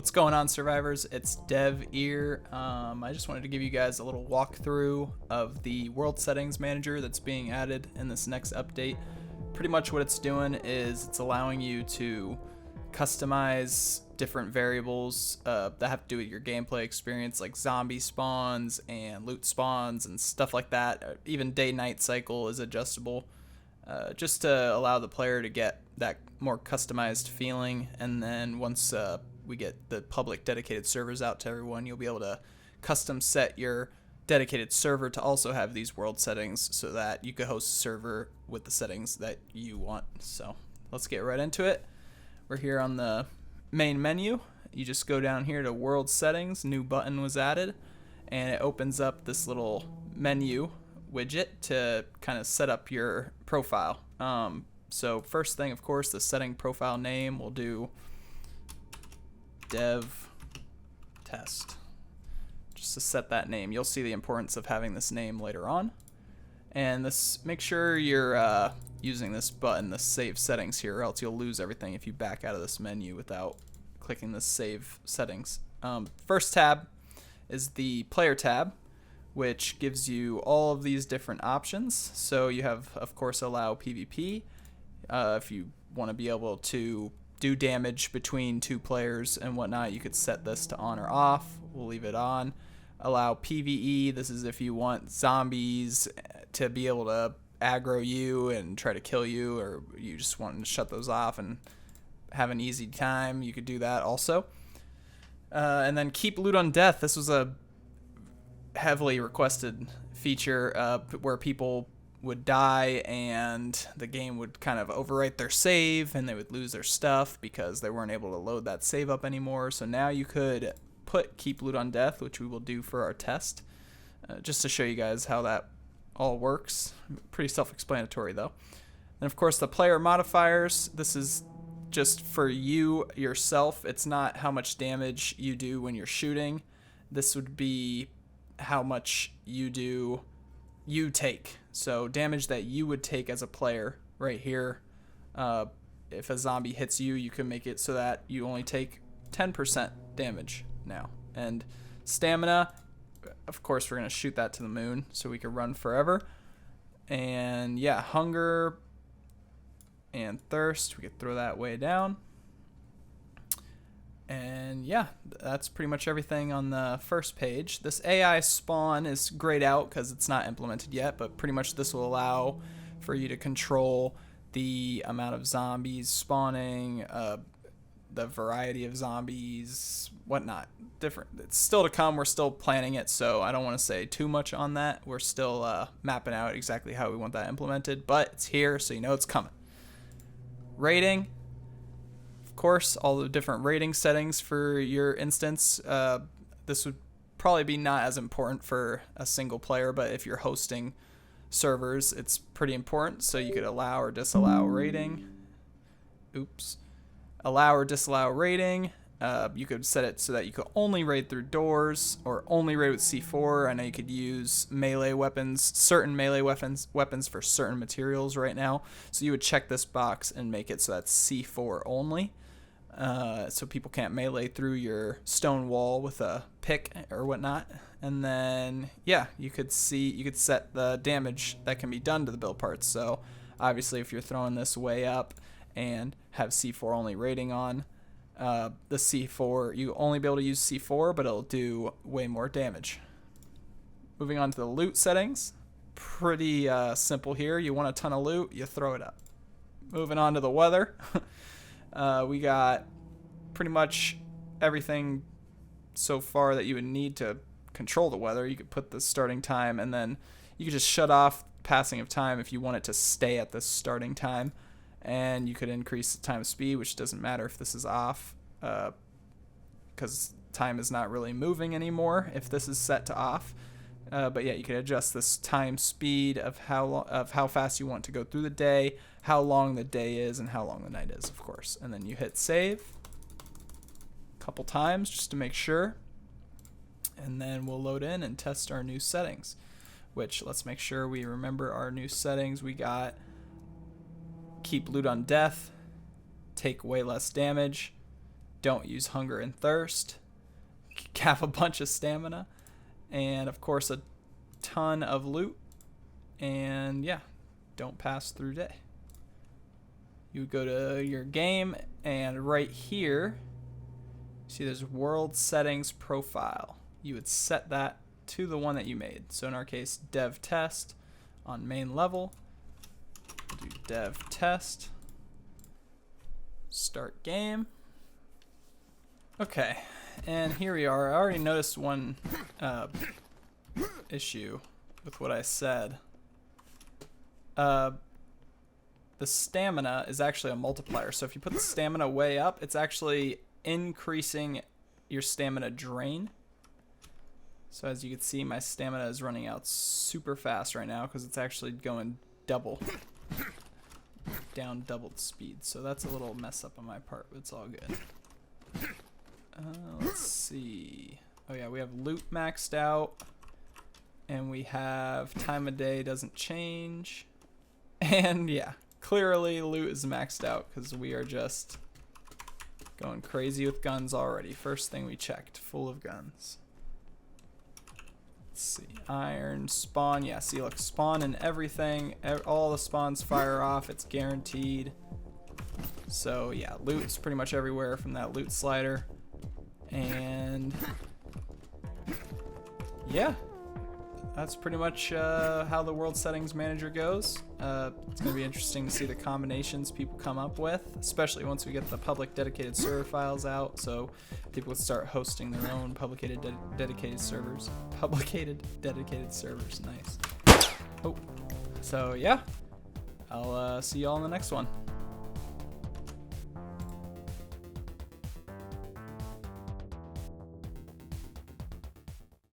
What's going on, survivors? It's Dev here. I just wanted to give you guys a little walkthrough of the world settings manager that's being added in this next update. Pretty much what it's doing is it's allowing you to customize different variables that have to do with your gameplay experience, like zombie spawns and loot spawns and stuff like that. Even day-night cycle is adjustable, just to allow the player to get that more customized feeling. And then once we get the public dedicated servers out to everyone, you'll be able to custom set your dedicated server to also have these world settings so that you could host a server with the settings that you want. So let's get right into it. We're here on the main menu. You just go down here to world settings, new button was added, and it opens up this little menu widget to kind of set up your profile. So first thing, of course, the setting profile name, we'll do dev test just to set that name. You'll see the importance of having this name later on. And this, make sure you're using this button, the save settings here, or else you'll lose everything if you back out of this menu without clicking the save settings. First tab is the player tab, which gives you all of these different options. So you have, of course, allow PvP. If you want to be able to do damage between two players and whatnot, you could set this to on or off. We'll leave it on. Allow PvE. This is if you want zombies to be able to aggro you and try to kill you, or you just want to shut those off and have an easy time, you could do that also. And then keep loot on death. This was a heavily requested feature where people would die and the game would kind of overwrite their save and they would lose their stuff because they weren't able to load that save up anymore. So now you could put keep loot on death, which we will do for our test, just to show you guys how that all works. Pretty self-explanatory though. And of course the player modifiers, this is just for you yourself. It's not how much damage you do when you're shooting. This would be how much you take. So damage that you would take as a player right here. If a zombie hits you, you can make it so that you only take 10% damage now. And stamina, of course, we're going to shoot that to the moon so we can run forever. And yeah, hunger and thirst, we could throw that way down. And yeah, that's pretty much everything on the first page. This AI spawn is grayed out because it's not implemented yet, but pretty much this will allow for you to control the amount of zombies spawning, the variety of zombies, whatnot. Different. It's still to come. We're still planning it, so I don't want to say too much on that. We're still mapping out exactly how we want that implemented, but it's here, so you know it's coming. Rating. Of course, all the different rating settings for your instance. This would probably be not as important for a single player, but if you're hosting servers, it's pretty important. So you could allow or disallow rating. Oops. Allow or disallow rating. You could set it so that you could only raid through doors or only raid with C4. I know you could use melee weapons, certain melee weapons for certain materials right now. So you would check this box and make it so that's C4 only. So people can't melee through your stone wall with a pick or whatnot. And then yeah, you could set the damage that can be done to the build parts. So obviously if you're throwing this way up and have C4 only rating on, the C4, you only be able to use C4, but it'll do way more damage. Moving on to the loot settings, pretty simple here. You want a ton of loot, you throw it up. Moving on to the weather. We got pretty much everything so far that you would need to control the weather. You could put the starting time, and then you could just shut off passing of time if you want it to stay at this starting time. And you could increase the time of speed, which doesn't matter if this is off, because time is not really moving anymore if this is set to off. But yeah, you could adjust this time speed of how fast you want to go through the day, how long the day is, and how long the night is, of course. And then you hit save a couple times just to make sure. And then we'll load in and test our new settings, which let's make sure we remember our new settings. We got keep loot on death, take way less damage, don't use hunger and thirst. Have a bunch of stamina. And of course a ton of loot. And yeah, don't pass through day. You go to your game, and right here, see there's world settings profile. You would set that to the one that you made. So in our case, dev test on main level. Do dev test. Start game. Okay, and here we are. I already noticed one issue with what I said. The stamina is actually a multiplier. So if you put the stamina way up, it's actually increasing your stamina drain. So as you can see, my stamina is running out super fast right now because it's actually going double. Down double the speed. So that's a little mess up on my part, but it's all good. Let's see. Oh yeah, we have loot maxed out. And we have time of day doesn't change. And yeah, clearly loot is maxed out because we are just going crazy with guns already. First thing we checked, full of guns. Let's see, iron, spawn, yeah, see look, spawn and everything, all the spawns fire off, it's guaranteed. So yeah, loot is pretty much everywhere from that loot slider. And yeah, that's pretty much how the world settings manager goes. It's going to be interesting to see the combinations people come up with, especially once we get the public dedicated server files out, so people would start hosting their own publicated dedicated servers. Publicated dedicated servers, nice. Oh, so yeah, I'll see you all in the next one.